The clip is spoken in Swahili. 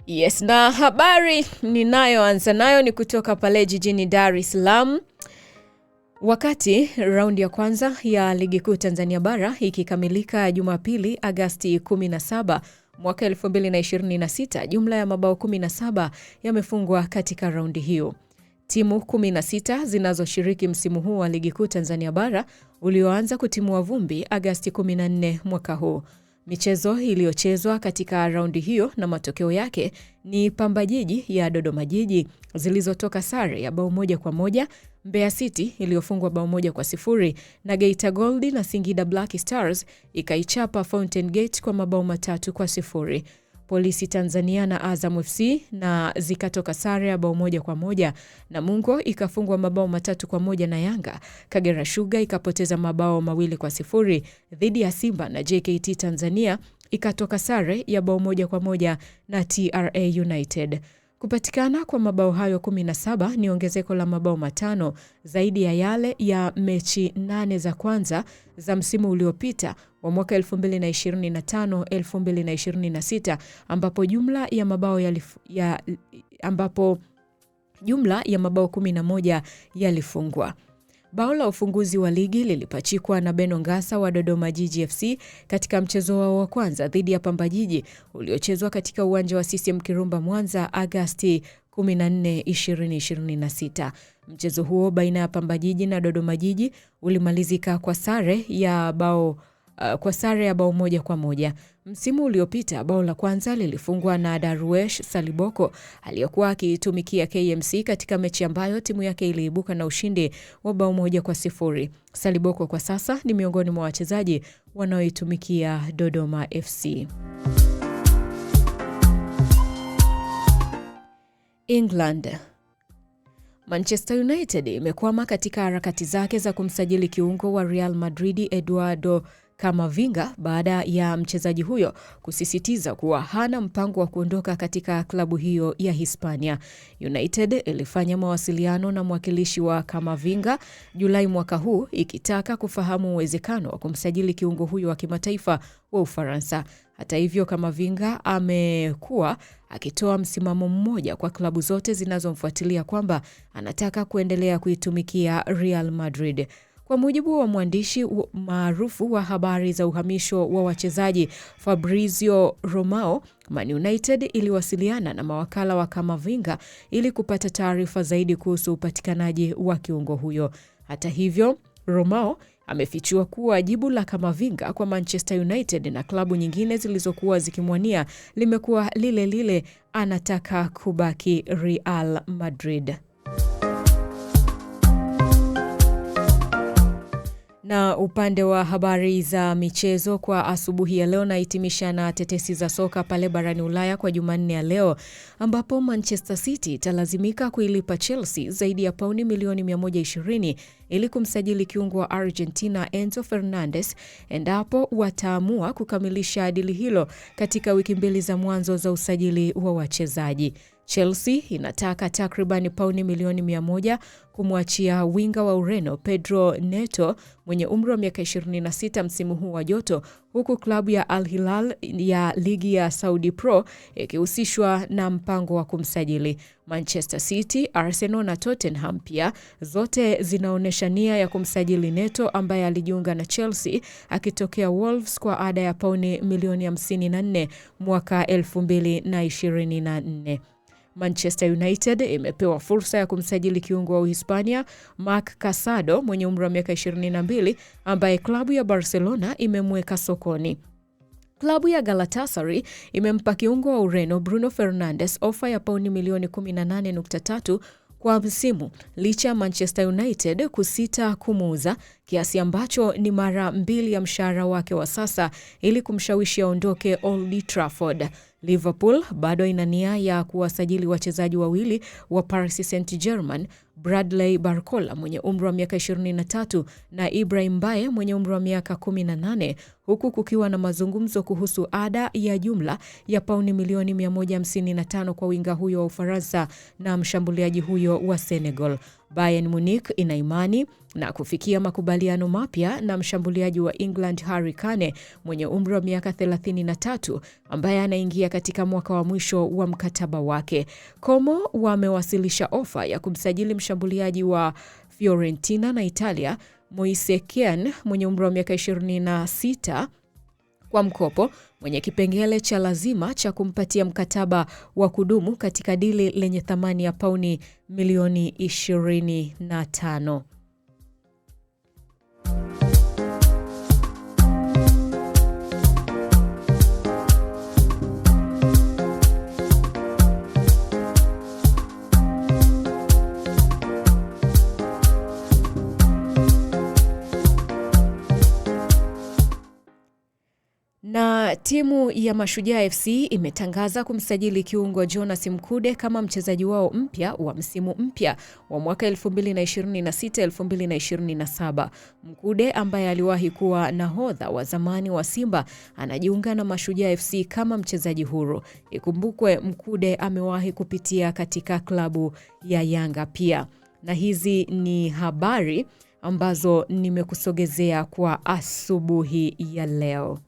Yes, na habari ninayoanza nayo ni kutoka pale jijini Dar es Salaam. Wakati raundi ya kwanza ya Ligi Kuu Tanzania Bara ikikamilika Jumapili Agosti 17 mwaka 2026, jumla ya mabao 17 yamefungwa katika raundi hiyo. Timu 16 zinazoshiriki msimu huu wa Ligi Kuu Tanzania Bara ulioanza kutimua vumbi Agosti 14 mwaka huu. Michezo iliyochezwa katika raundi hiyo na matokeo yake ni Pamba Jiji ya Dodoma Jiji zilizotoka sare ya bao 1-1, Mbeya City iliyofungwa bao 1-0 na Geita Gold na Singida Black Stars ikaichapa Fountain Gate kwa mabao 3-0. Polisi Tanzania na Azam FC na zikatoka sare ya bao 1-1, Namungo ikafungwa mabao 3-1 na Yanga. Kagera Sugar ikapoteza mabao 2-0 dhidi ya Simba na JKT Tanzania ikatoka sare ya bao 1-1 na TRA United. Kupatikana kwa mabao hayo 17 ni ongezeko la mabao 5 zaidi ya yale ya mechi 8 za kwanza za msimu uliopita wa mwaka 2025-2026 ambapo jumla ya mabao 11 yalifungwa. Bao la ufunguzi wa ligi lilipachikwa na Beno Ngasa wa Dodoma Jiji FC katika mchezo wao wa kwanza dhidi ya Pamba Jiji uliochezwa katika uwanja wa CCM Kirumba Mwanza Agosti 14, 2026. Mchezo huo baina ya Pamba Jiji na Dodoma Jiji ulimalizika kwa sare ya bao 1-1. Msimu uliopita bao la kwanza lilifungwa na Darwesh Saliboko aliyekuwa akitumikia KMC katika mechi ambayo timu yake iliibuka na ushindi wa bao 1-0. Saliboko kwa sasa ni miongoni mwa wachezaji wanaoitumikia Dodoma FC. England. Manchester United imekwama katika harakati zake za kumsajili kiungo wa Real Madrid Eduardo Camavinga baada ya mchezaji huyo kusisitiza kuwa hana mpango wa kuondoka katika klabu hiyo ya Hispania. United ilifanya mawasiliano na mwakilishi wa Camavinga Julai mwaka huu ikitaka kufahamu uwezekano wa kumsajili kiungo huyo wa kimataifa wa Ufaransa. Hata hivyo, Camavinga amekuwa akitoa msimamo mmoja kwa klabu zote zinazomfuatilia kwamba anataka kuendelea kuitumikia Real Madrid. Kwa mujibu wa mwandishi maarufu wa habari za uhamisho wa wachezaji Fabrizio Romao, Man United iliwasiliana na mawakala wa Camavinga ili kupata taarifa zaidi kuhusu upatikanaji wa kiungo huyo. Hata hivyo, Romao amefichua kuwa jibu la Camavinga kwa Manchester United na klabu nyingine zilizokuwa zikimwania limekuwa lile lile, anataka kubaki Real Madrid. Na upande wa habari za michezo kwa asubuhi ya leo, na hitimisha na tetesi za soka pale barani Ulaya kwa Jumanne ya leo, ambapo Manchester City italazimika kuilipa Chelsea zaidi ya pauni milioni 120 ili kumsajili kiungo wa Argentina Enzo Fernandez endapo wataamua kukamilisha dili hilo katika wiki mbili za mwanzo za usajili wa wachezaji. Chelsea inataka takriban pauni milioni 100 kumwachia winga wa Ureno Pedro Neto mwenye umri wa miaka 26 msimu huu wa joto, huku klabu ya Al Hilal ya ligi ya Saudi Pro ikihusishwa na mpango wa kumsajili. Manchester City, Arsenal na Tottenham pia zote zinaonesha nia ya kumsajili Neto ambaye alijiunga na Chelsea akitokea Wolves kwa ada ya pauni milioni 54 mwaka 2024. Manchester United imepewa fursa ya kumsajili kiungo wa Uhispania Marc Casado mwenye umri wa miaka 22 ambaye klabu ya Barcelona imemweka sokoni. Klabu ya Galatasaray imempa kiungo wa Ureno Bruno Fernandes ofa ya pauni milioni 18.3 kwa msimu, licha ya Manchester United kusita kumuuza, kiasi ambacho ni mara 2 ya mshahara wake wa sasa, ili kumshawishi aondoke Old Trafford. Liverpool bado ina nia ya kuwasajili wachezaji wawili wa Paris Saint-Germain, Bradley Barcola mwenye umri wa miaka 23 na Ibrahim Mbaye mwenye umri wa miaka 18, huku kukiwa na mazungumzo kuhusu ada ya jumla ya pauni milioni 155 kwa winga huyo wa Ufaransa na mshambuliaji huyo wa Senegal. Bayern Munich ina imani na kufikia makubaliano mapya na mshambuliaji wa England Harry Kane mwenye umri wa miaka 33 ambaye anaingia katika mwaka wa mwisho wa mkataba wake. Como wamewasilisha ofa ya kumsajili mshambuliaji wa Fiorentina na Italia Moise Kean mwenye umri wa miaka 26 kwa mkopo mwenye kipengele cha lazima cha kumpatia mkataba wa kudumu katika dili lenye thamani ya pauni milioni 25. Na timu ya Mashujaa FC imetangaza kumsajili kiungo Jonas Mkude kama mchezaji wao mpya wa msimu mpya wa mwaka 2026-2027. Mkude ambaye aliwahi kuwa nahodha wa zamani wa Simba anajiunga na Mashujaa FC kama mchezaji huru. Ikumbukwe Mkude amewahi kupitia katika klabu ya Yanga pia. Na hizi ni habari ambazo nimekusogezea kwa asubuhi ya leo.